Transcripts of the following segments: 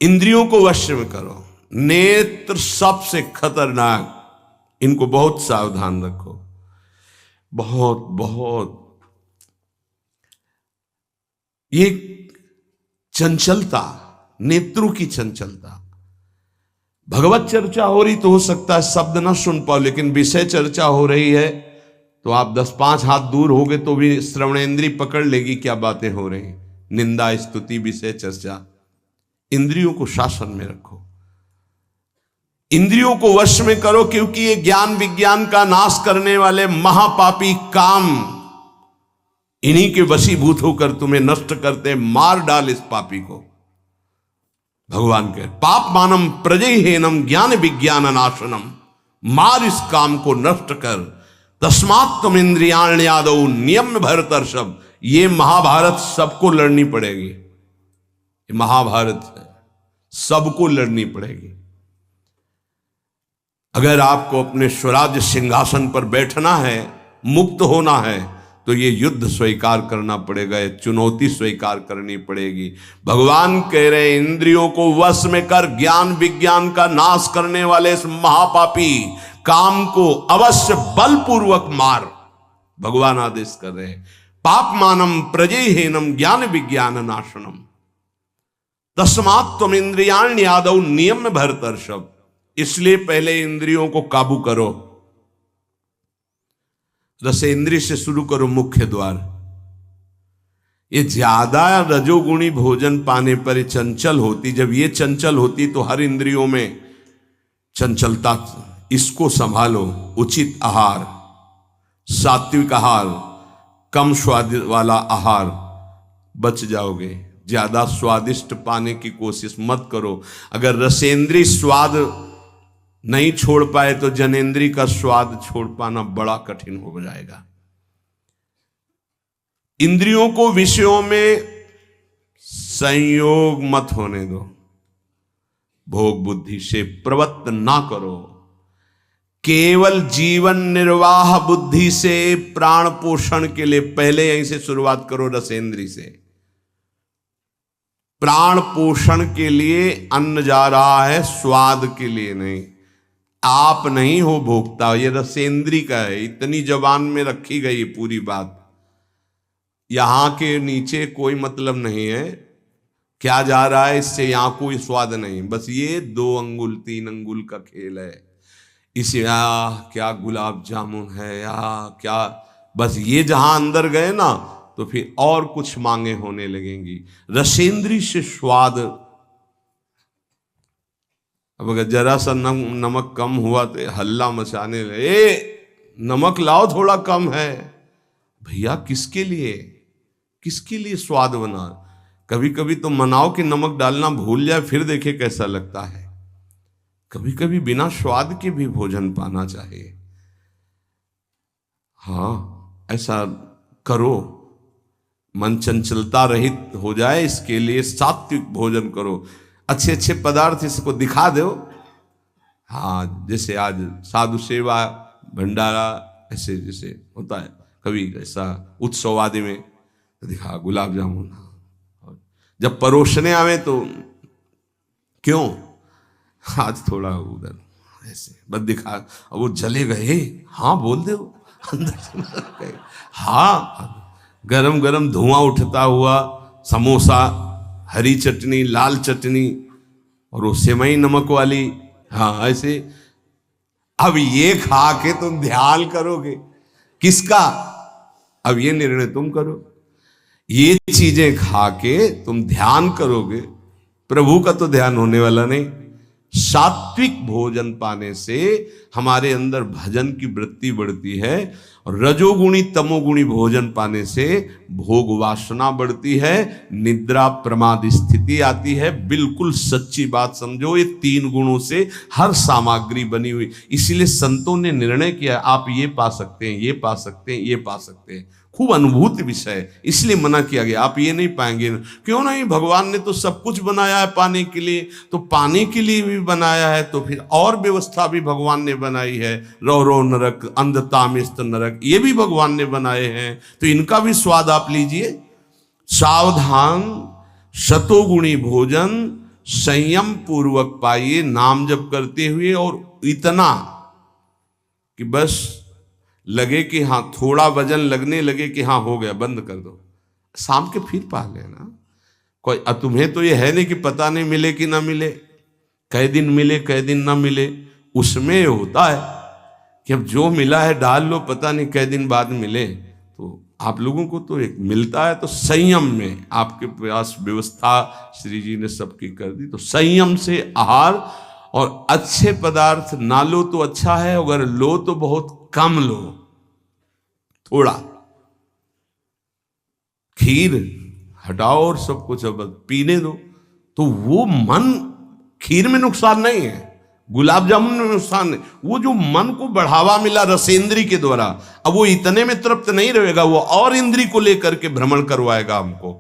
इंद्रियों को वश में करो। नेत्र सबसे खतरनाक, इनको बहुत सावधान रखो, बहुत बहुत। ये चंचलता, नेत्रों की चंचलता। भगवत चर्चा हो रही तो हो सकता है शब्द ना सुन पाओ, लेकिन विषय चर्चा हो रही है तो आप 10-5 हाथ दूर होगे तो भी श्रवणेंद्रिय पकड़ लेगी क्या बातें हो रही। निंदा, स्तुति, विषय चर्चा। इंद्रियों को शासन में रखो, इंद्रियों को वश में करो, क्योंकि ये ज्ञान विज्ञान का नाश करने वाले महापापी काम इन्हीं के वशीभूत होकर तुम्हें नष्ट करते। मार डाल इस पापी को। भगवान कहे पाप मानम प्रजयहीनम ज्ञान विज्ञान नाशनम, मार इस काम को नष्ट कर। तस्मात् तुम इंद्रियाण्यादौ नियम भरतर्षभ। ये महाभारत सबको लड़नी पड़ेगी, ये महाभारत है, सबको लड़नी पड़ेगी। अगर आपको अपने स्वराज्य सिंहासन पर बैठना है, मुक्त होना है, तो ये युद्ध स्वीकार करना पड़ेगा, ये चुनौती स्वीकार करनी पड़ेगी। भगवान कह रहे इंद्रियों को वश में कर, ज्ञान विज्ञान का नाश करने वाले इस महापापी काम को अवश्य बलपूर्वक मार। भगवान आदेश कर रहे हैं पाप मानम प्रजयहीनम ज्ञान विज्ञान नाशनम, तस्मात् त्वम इंद्रियाण्यादौ नियम भरतर्षभ। इसलिए पहले इंद्रियों को काबू करो। रसेंद्रिय से शुरू करो, मुख्य द्वार। ये ज्यादा रजोगुणी भोजन पाने पर ये चंचल होती। जब ये चंचल होती तो हर इंद्रियों में चंचलता। इसको संभालो। उचित आहार, सात्विक आहार, कम स्वाद वाला आहार, बच जाओगे। ज्यादा स्वादिष्ट पाने की कोशिश मत करो। अगर रसेंद्रिय स्वाद नहीं छोड़ पाए तो जनेंद्रिय का स्वाद छोड़ पाना बड़ा कठिन हो जाएगा। इंद्रियों को विषयों में संयोग मत होने दो। भोग बुद्धि से प्रवृत्त ना करो। केवल जीवन निर्वाह बुद्धि से प्राण पोषण के लिए पहले यहीं से शुरुआत करो। रसेंद्रिय से प्राण पोषण के लिए अन्न जा रहा है, स्वाद के लिए नहीं। आप नहीं हो भोक्ता, ये रसेंद्रिय का है। इतनी जबान में रखी गई पूरी बात। यहां के नीचे कोई मतलब नहीं है क्या जा रहा है, इससे यहां कोई स्वाद नहीं। बस ये 2 अंगुल 3 अंगुल का खेल है। इसे क्या गुलाब जामुन है या क्या, बस ये जहां अंदर गए ना तो फिर और कुछ मांगे होने लगेंगी। रसेंद्रिय से स्वाद। अब अगर जरा सा नमक कम हुआ तो हल्ला मचाने लगे, नमक लाओ थोड़ा कम है। भैया किसके लिए, किसके लिए स्वाद बना। कभी कभी तो मनाओ कि नमक डालना भूल जाए, फिर देखे कैसा लगता है। कभी कभी बिना स्वाद के भी भोजन पाना चाहिए। हाँ ऐसा करो, मन चंचलता रहित हो जाए, इसके लिए सात्विक भोजन करो। अच्छे अच्छे पदार्थ इसको दिखा दो। हाँ जैसे आज साधु सेवा भंडारा ऐसे जैसे होता है, कभी ऐसा उत्सव आदि में दिखा गुलाब जामुन। जब परोसने आवे तो क्यों आज थोड़ा उधर ऐसे बस दिखा, अब वो जले गए। हाँ बोल दो अंदर से। हाँ गरम गरम धुआं उठता हुआ समोसा, हरी चटनी, लाल चटनी और वो सेवई नमक वाली। हाँ ऐसे। अब ये खा के तुम ध्यान करोगे किसका, अब ये निर्णय तुम करो। ये चीजें खा के तुम ध्यान करोगे, प्रभु का तो ध्यान होने वाला नहीं। सात्विक भोजन पाने से हमारे अंदर भजन की वृत्ति बढ़ती है, और रजोगुणी तमोगुणी भोजन पाने से भोग वासना बढ़ती है, निद्रा प्रमाद स्थिति आती है। बिल्कुल सच्ची बात समझो, ये 3 गुणों से हर सामग्री बनी हुई। इसीलिए संतों ने निर्णय किया आप ये पा सकते हैं, ये पा सकते हैं, ये पा सकते हैं। खूब अनुभूति विषय, इसलिए मना किया गया आप ये नहीं पाएंगे। क्यों नहीं, भगवान ने तो सब कुछ बनाया है पाने के लिए, तो पाने के लिए भी बनाया है तो फिर और व्यवस्था भी भगवान ने बनाई है। रो रो नरक, अंधतामिस्त नरक, ये भी भगवान ने बनाए हैं, तो इनका भी स्वाद आप लीजिए। सावधान, शतोगुणी भोजन संयम पूर्वक पाइए नाम जप करते हुए, और इतना कि बस लगे कि हाँ, थोड़ा वजन लगने लगे कि हाँ हो गया, बंद कर दो, शाम के फिर पा लेना। कोई तुम्हें तो ये है नहीं कि पता नहीं मिले कि ना मिले, कै दिन मिले कै दिन ना मिले। उसमें होता है कि अब जो मिला है डाल लो, पता नहीं कै दिन बाद मिले। तो आप लोगों को तो एक मिलता है, तो संयम में आपके पास व्यवस्था श्री जी ने सबकी कर दी। तो संयम से आहार, और अच्छे पदार्थ ना लो तो अच्छा है, अगर लो तो बहुत कम लो, थोड़ा। खीर हटाओ और सब कुछ अब पीने दो, तो वो मन, खीर में नुकसान नहीं है, गुलाब जामुन में नुकसान नहीं, वो जो मन को बढ़ावा मिला रसेंद्री के द्वारा, अब वो इतने में तृप्त नहीं रहेगा, वो और इंद्री को लेकर के भ्रमण करवाएगा हमको।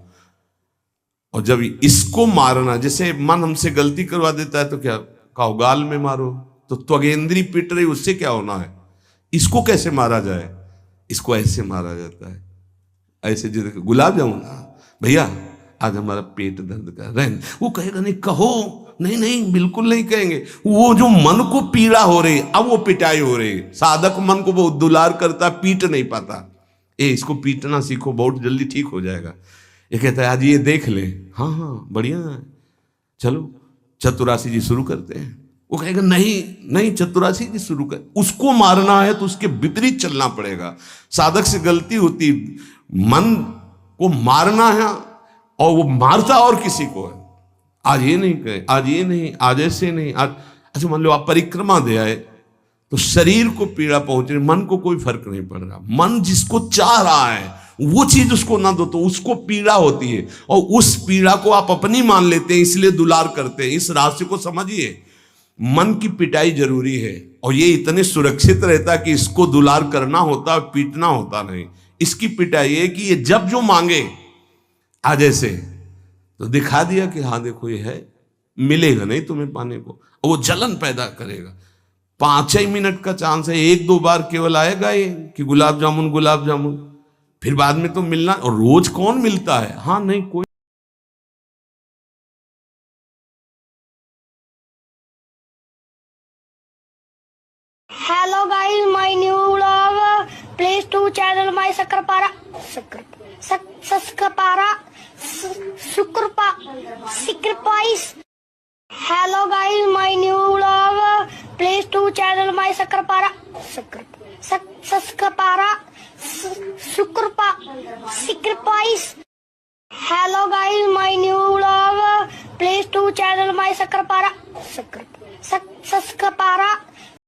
और जब इसको मारना, जैसे मन हमसे गलती करवा देता है तो क्या कहो, गाल में मारो, तो त्वगेंद्री पिट रही, उससे क्या होना है। इसको कैसे मारा जाए, इसको ऐसे मारा जाता है, ऐसे। जैसे गुलाब जामुन, भैया आज हमारा पेट दर्द कर रहा है, वो कहेगा नहीं, कहो, नहीं नहीं बिल्कुल नहीं कहेंगे। वो जो मन को पीड़ा हो रही, अब वो पिटाई हो रही, साधक मन को बहुत दुलार करता, पीट नहीं पाता। इसको पीटना सीखो, बहुत जल्दी ठीक हो जाएगा। ये कहता है आज ये देख ले, हाँ हाँ बढ़िया है, चलो चतुरासी जी शुरू करते हैं। वो कहेगा नहीं नहीं चतुरासी जी शुरू कर। उसको मारना है तो उसके विपरीत चलना पड़ेगा। साधक से गलती होती, मन को मारना है, और वो मारता और किसी को है। आज ये नहीं कहे, आज ये नहीं, आज ऐसे नहीं, आज अच्छा। मान लो आप परिक्रमा दे आए, तो शरीर को पीड़ा पहुंच रही, मन को कोई फर्क नहीं पड़ रहा। मन जिसको चाह रहा है वो चीज उसको ना दो तो उसको पीड़ा होती है, और उस पीड़ा को आप अपनी मान लेते हैं, इसलिए दुलार करते हैं। इस राशि को समझिए, मन की पिटाई जरूरी है, और ये इतने सुरक्षित रहता कि इसको दुलार करना होता, पीटना होता नहीं। इसकी पिटाई है कि ये जब जो मांगे आज ऐसे, तो दिखा दिया कि हाँ देखो ये है, मिलेगा नहीं तुम्हें पाने को, और वो जलन पैदा करेगा। 5 ही मिनट का चांस है, 1-2 बार केवल आएगा ये कि गुलाब जामुन गुलाब जामुन, फिर बाद में तो मिलना। और रोज कौन मिलता है, हाँ नहीं कोई। Hello guys, my new vlog. Please to channel my Sakrapara. Sacrifice. Hello guys, my new vlog. Please to channel my Sakrapara. Sacrifice. Hello guys, my new vlog. Please to channel my Sakrapara.